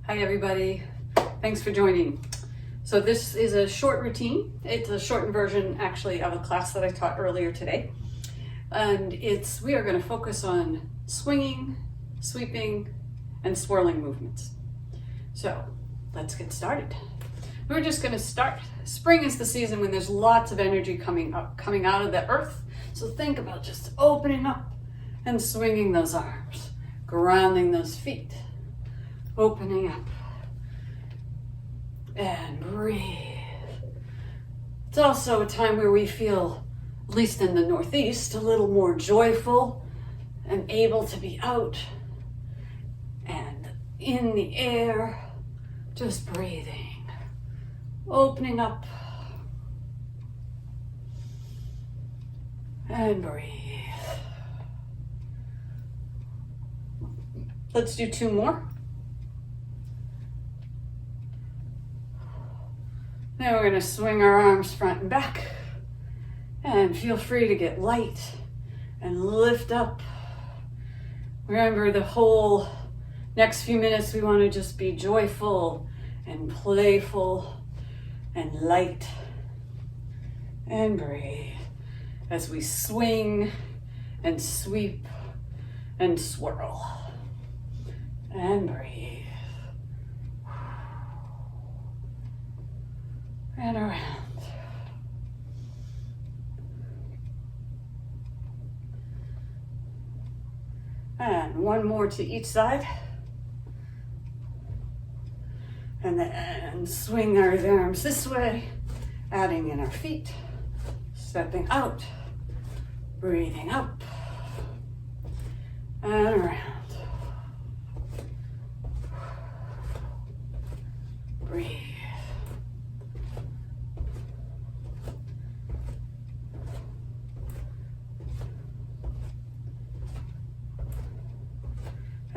Hi everybody, thanks for joining. So this is a short routine. It's a shortened version actually of a class that I taught earlier today. And we are going to focus on swinging, sweeping, and swirling movements. So let's get started. We're just going to start. Spring is the season when there's lots of energy coming out of the earth. So think about just opening up and swinging those arms, grounding those feet. Opening up and breathe. It's also a time where we feel, at least in the Northeast, a little more joyful and able to be out and in the air, just breathing, opening up and breathe. Let's do two more. Now we're going to swing our arms front and back and feel free to get light and lift up. Remember, the whole next few minutes we want to just be joyful and playful and light. And breathe as we swing and sweep and swirl. And breathe. And around. And one more to each side. And then swing our arms this way, adding in our feet, stepping out, breathing up, and around. Breathe.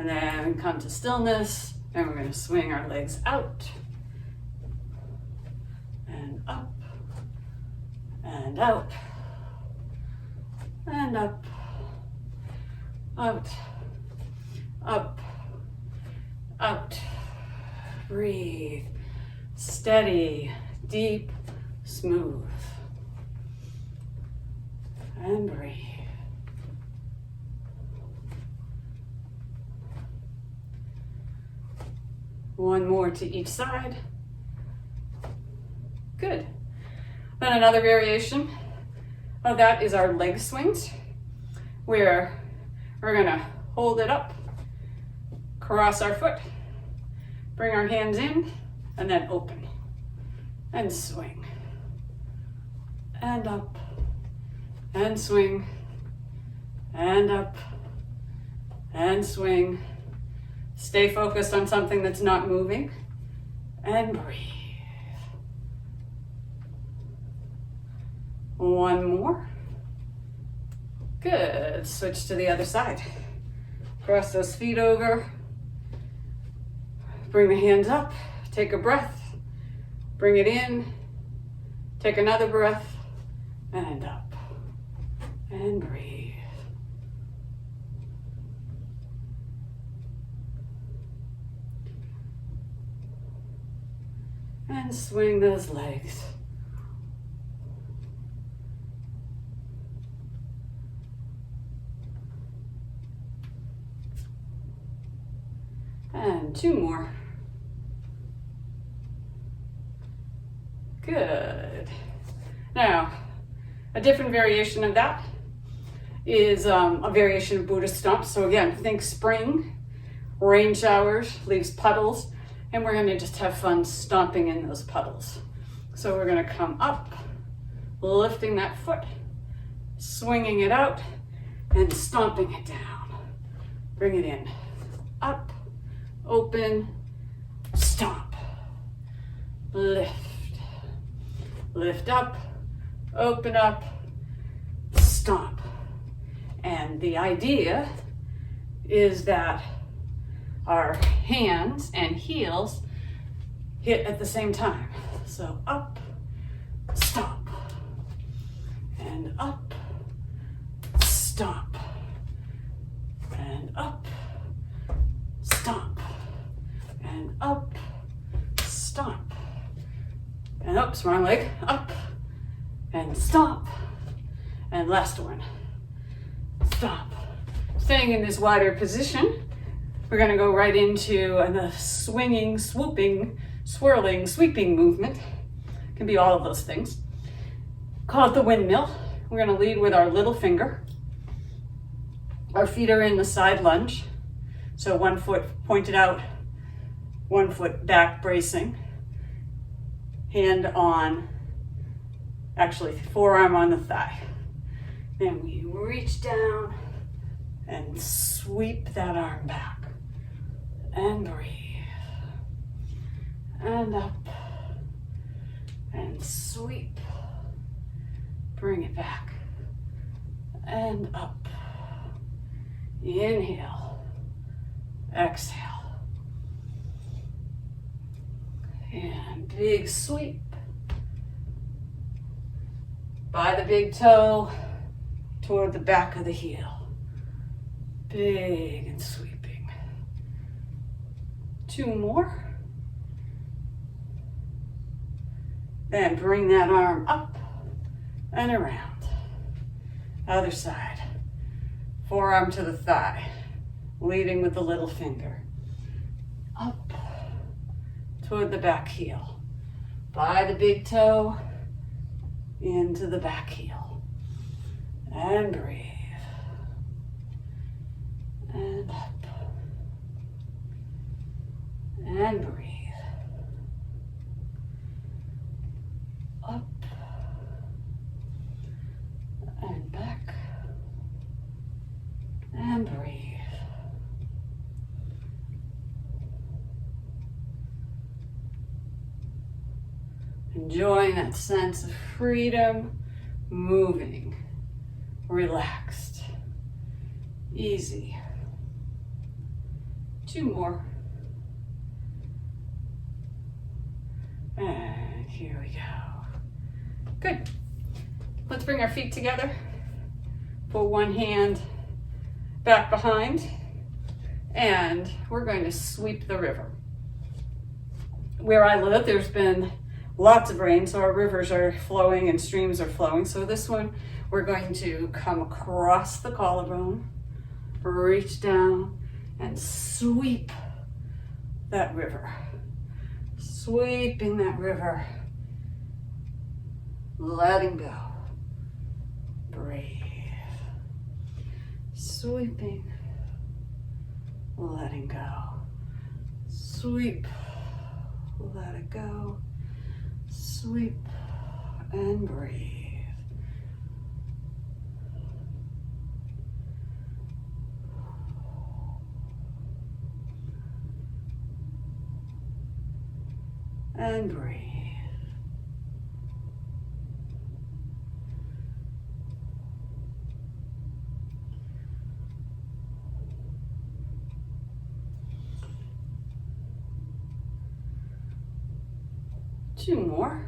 And then come to stillness, and we're going to swing our legs out and up and out and up, out, up, out. Breathe, steady, deep, smooth, and breathe. One more to each side. Good. Then another variation of that is our leg swings, where we're gonna hold it up, cross our foot, bring our hands in, and then open, and swing, and up, and swing, and up, and swing. Stay focused on something that's not moving, and breathe. One more. Good. Switch to the other side. Cross those feet over. Bring the hands up. Take a breath. Bring it in. Take another breath, and up, and breathe. And swing those legs. And two more. Good. Now, a different variation of that is a variation of Buddhist stomps. So again, think spring, rain showers, leaves puddles. And we're gonna just have fun stomping in those puddles. So we're gonna come up, lifting that foot, swinging it out, and stomping it down. Bring it in, up, open, stomp, lift, lift up, open up, stomp. And the idea is that our hands and heels hit at the same time. So up, stomp, and up, stomp, and up, stomp, and up, stomp. And oops, wrong leg, up, and stomp. And last one, stomp. Staying in this wider position, we're gonna go right into the swinging, swooping, swirling, sweeping movement. It can be all of those things. Call it the windmill. We're gonna lead with our little finger. Our feet are in the side lunge. So one foot pointed out, one foot back bracing. Hand on, actually forearm on the thigh. Then we reach down and sweep that arm back. And breathe. And up. And sweep. Bring it back. And up. Inhale. Exhale. And big sweep. By the big toe toward the back of the heel. Big and sweeping. 2 more. Then bring that arm up and around. Other side. Forearm to the thigh. Leading with the little finger. Up toward the back heel. By the big toe into the back heel. And breathe. And up. And breathe. Up. And back. And breathe. Enjoying that sense of freedom, moving, relaxed, easy. 2 more. And here we go. Good. Let's bring our feet together. Put one hand back behind, and we're going to sweep the river. Where I live, there's been lots of rain, so our rivers are flowing and streams are flowing. So this one, we're going to come across the collarbone, reach down, and sweep that river. Sweeping that river. Letting go. Breathe. Sweeping. Letting go. Sweep. Let it go. Sweep and breathe. And breathe. Two more.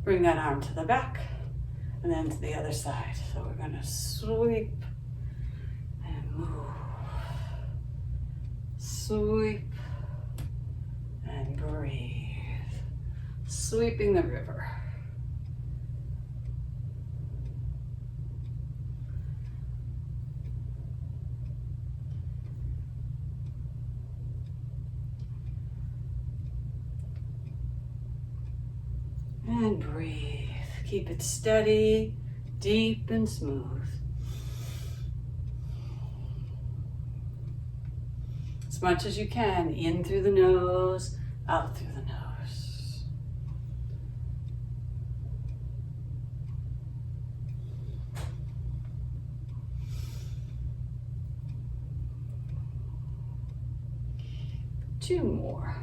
Bring that arm to the back and then to the other side. So we're going to sweep and move. Sweep and breathe. Sweeping the river. And breathe. Keep it steady, deep and smooth. As much as you can, in through the nose, out through the nose. Two more.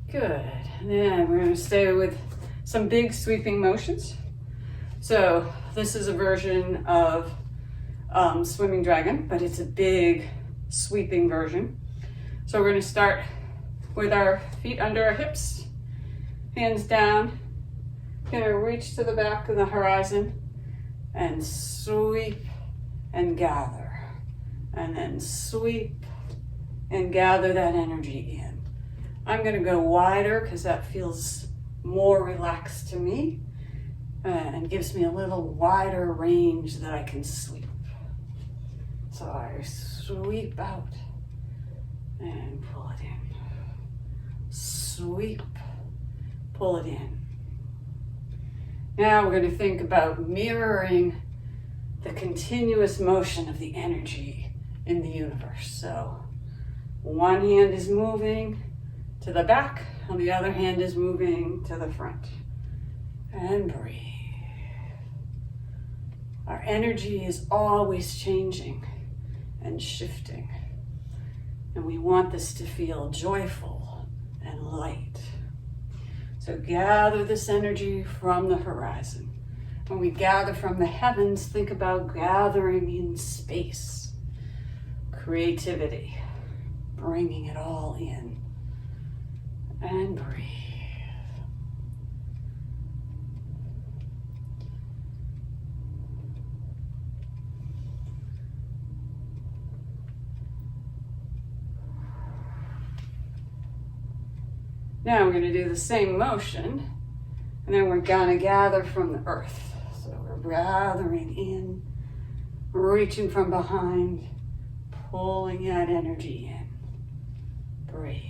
Good. And then we're going to stay with some big sweeping motions. So this is a version of swimming dragon, but it's a big sweeping version. So we're going to start with our feet under our hips, hands down. Going to reach to the back of the horizon and sweep and gather, and then sweep and gather that energy in. I'm going to go wider because that feels more relaxed to me and gives me a little wider range that I can sweep. So I sweep out and pull it in. Sweep, pull it in. Now we're going to think about mirroring the continuous motion of the energy in the universe. So one hand is moving to the back, and the other hand is moving to the front. And breathe. Our energy is always changing and shifting. And we want this to feel joyful and light. So gather this energy from the horizon. When we gather from the heavens, think about gathering in space. Creativity, bringing it all in. And breathe. Now we're going to do the same motion, and then we're going to gather from the earth. So we're gathering in, reaching from behind, pulling that energy in. Breathe.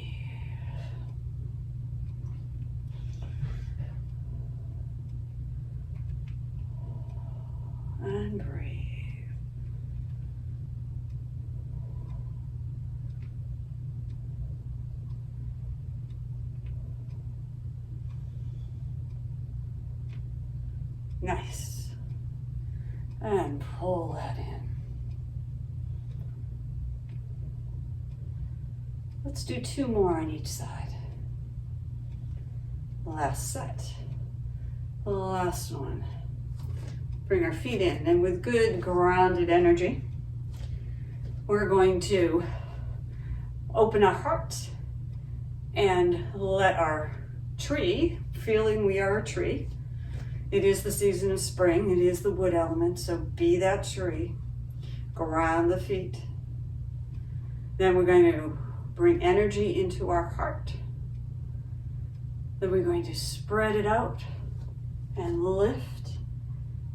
And breathe. Nice. And pull that in. Let's do 2 more on each side. Last set. Last one. Bring our feet in, and with good grounded energy, we're going to open our heart and let our tree, feeling we are a tree. It is the season of spring. It is the wood element, so be that tree. Ground the feet. Then we're going to bring energy into our heart. Then we're going to spread it out and lift.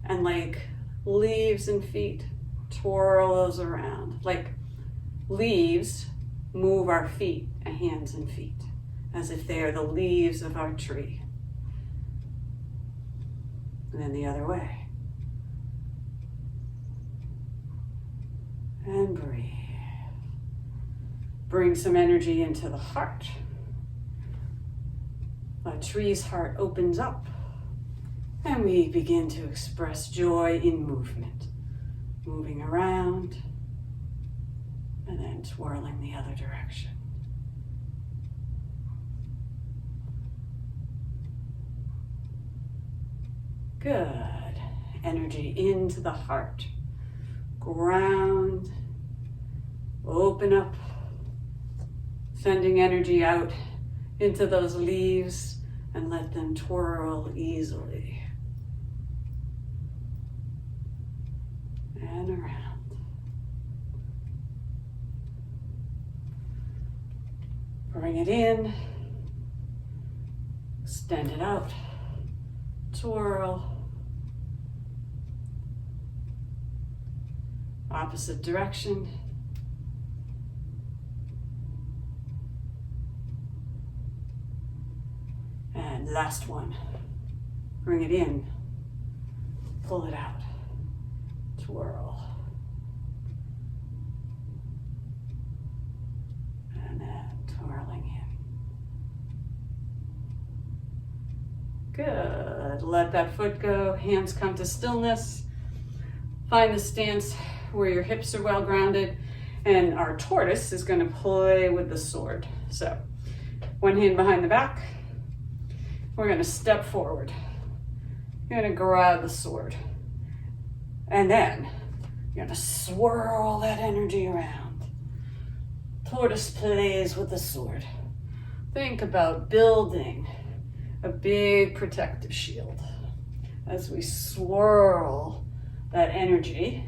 And like leaves and feet, twirl those around. Like leaves move our feet, hands and feet, as if they are the leaves of our tree. And then the other way. And breathe. Bring some energy into the heart. A tree's heart opens up. And we begin to express joy in movement. Moving around, and then twirling the other direction. Good. Energy into the heart. Ground. Open up. Sending energy out into those leaves and let them twirl easily. And around. Bring it in. Extend it out. Twirl. Opposite direction. And last one. Bring it in. Pull it out. Twirl. And then twirling in. Good. Let that foot go. Hands come to stillness. Find the stance where your hips are well grounded. And our tortoise is going to play with the sword. So, one hand behind the back. We're going to step forward. You're going to grab the sword. And then you're going to swirl that energy around. Tortoise plays with the sword. Think about building a big protective shield as we swirl that energy,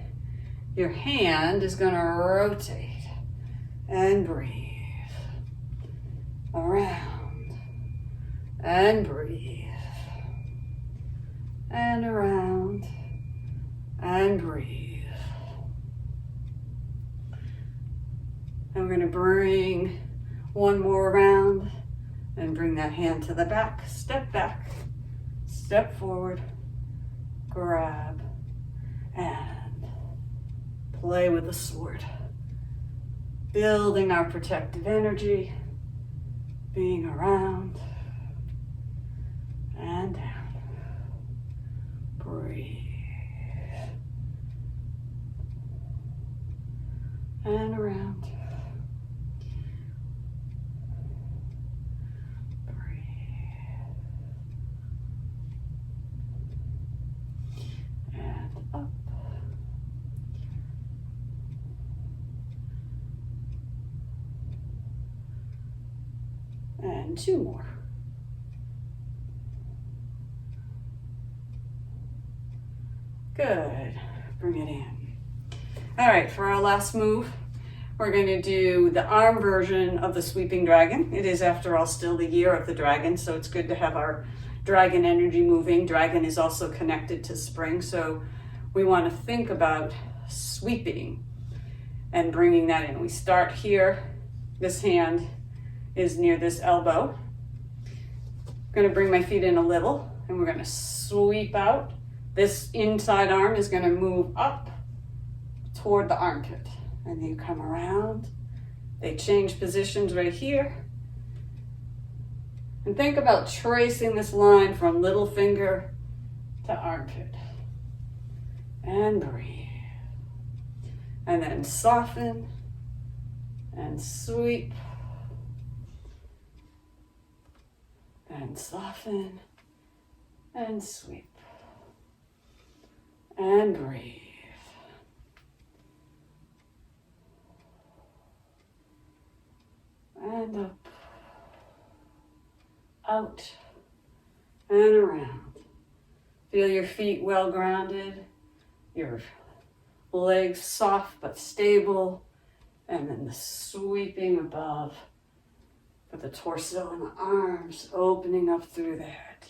your hand is going to rotate and breathe. Around and breathe. And around and breathe. And we're going to bring one more round and bring that hand to the back, step forward, grab, and play with the sword. Building our protective energy, being around and down. Breathe. And around. And two more. Good. Bring it in. All right, for our last move, we're going to do the arm version of the sweeping dragon. It is, after all, still the year of the dragon, so it's good to have our dragon energy moving. Dragon is also connected to spring, so we want to think about sweeping and bringing that in. We start here. This hand is near this elbow. I'm going to bring my feet in a little, and we're going to sweep out. This inside arm is going to move up toward the armpit. And you come around. They change positions right here. And think about tracing this line from little finger to armpit. And breathe. And then soften and sweep. And soften and sweep. And breathe. And up, out, and around. Feel your feet well grounded, your legs soft but stable, and then the sweeping above for the torso and the arms opening up through the head.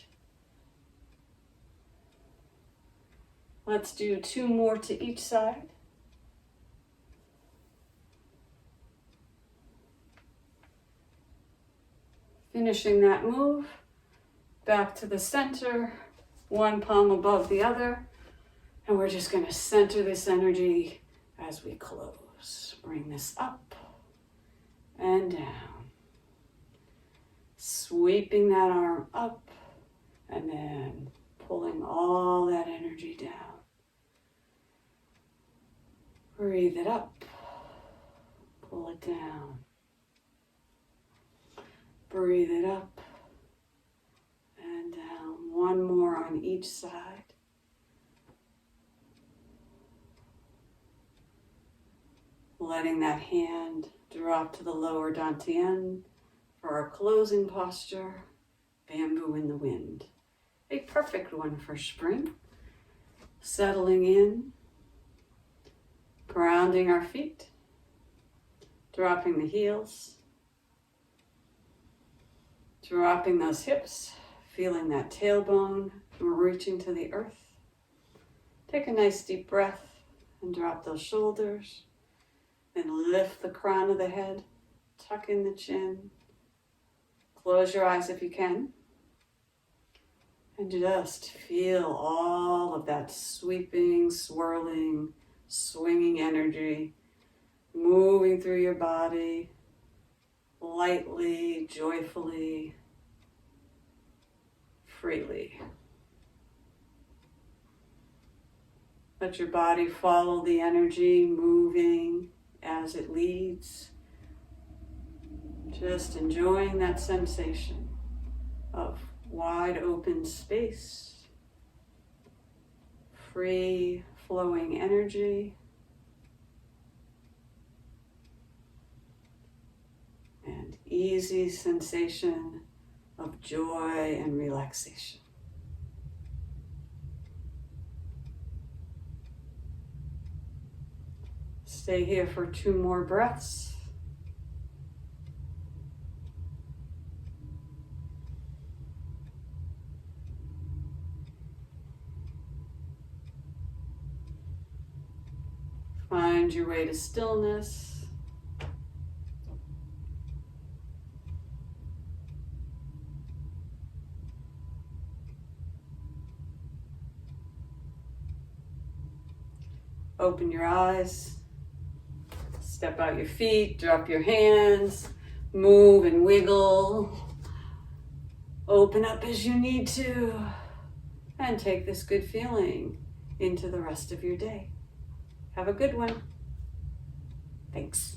Let's do two more to each side. Finishing that move, back to the center, one palm above the other, and we're just going to center this energy as we close. Bring this up and down, sweeping that arm up and then pulling all that energy down. Breathe it up, pull it down. Breathe it up and down. One more on each side. Letting that hand drop to the lower dantian for our closing posture, bamboo in the wind. A perfect one for spring. Settling in, grounding our feet, dropping the heels. Dropping those hips, feeling that tailbone, and we're reaching to the earth. Take a nice deep breath and drop those shoulders. Then lift the crown of the head, tuck in the chin. Close your eyes if you can. And just feel all of that sweeping, swirling, swinging energy moving through your body. Lightly, joyfully, freely. Let your body follow the energy moving as it leads. Just enjoying that sensation of wide open space, free flowing energy. And easy sensation of joy and relaxation. Stay here for 2 more breaths. Find your way to stillness. Open your eyes. Step out your feet, drop your hands, move and wiggle. Open up as you need to. And take this good feeling into the rest of your day. Have a good one. Thanks.